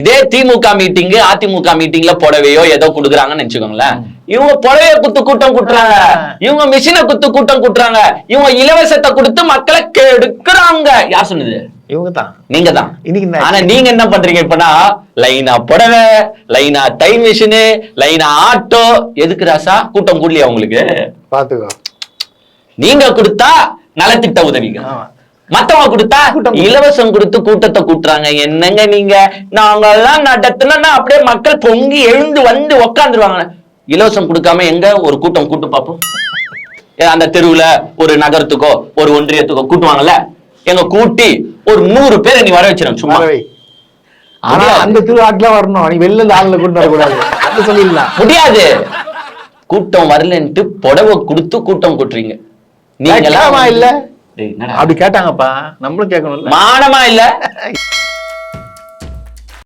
இதே திமுக மீட்டிங் அதிமுக மீட்டிங்ல புடவையோ ஏதோ குடுக்குறாங்கன்னு நினைச்சுக்கோங்களேன். இவங்க புடவைய குத்து கூட்டம் கூட்டுறாங்க, இவங்க மிஷினை குத்து கூட்டம் கூட்டுறாங்க, இவங்க இலவசத்தை கொடுத்து மக்களை கெடுக்கிறாங்க. யார் சொன்னது? இவங்க தான், நீங்க தான். ஆனா நீங்க என்ன பண்றீங்க இப்பனா? லைனா புடவை, லைனா டைம் மிஷினு, லைனா ஆட்டோ. எதுக்கு ராசா? கூட்டம் கூடலையா உங்களுக்கு? பாத்துக்கோ. நீங்க கொடுத்தா நலத்திட்ட உதவிங்க, மத்தவங்க கொடுத்தா இலவசம் கொடுத்து கூட்டத்தை கூட்டுறாங்க. என்னங்க நீங்க? நாங்க எல்லாம் நடத்தினா அப்படியே மக்கள் பொங்கி எழுந்து வந்து உக்காந்துருவாங்க. இலவசம் கொடுக்காம எங்க ஒரு கூட்டம் கூட்டு பார்ப்போம்? அந்த தெருவுல ஒரு நகரத்துக்கோ ஒரு ஒன்றியத்துக்கோ கூட்டுவாங்கல்ல, எங்க கூட்டி ஒரு 100 பேரை நீ வர வச்சிடும் சும்மா. ஆனா அந்த திருவாட்டுல வரணும், நீ வெளில ஆளுல கூட்டு வரக்கூடாது. அது சொல்லிடலாம் முடியாது. கூட்டம் வரலன்ட்டு புடவை கொடுத்து கூட்டம் கூட்டுறீங்க. நீங்க இல்ல அப்படி கேட்டாங்கப்பா, நம்மளும் கேட்கணும்ல. மானமா இல்ல?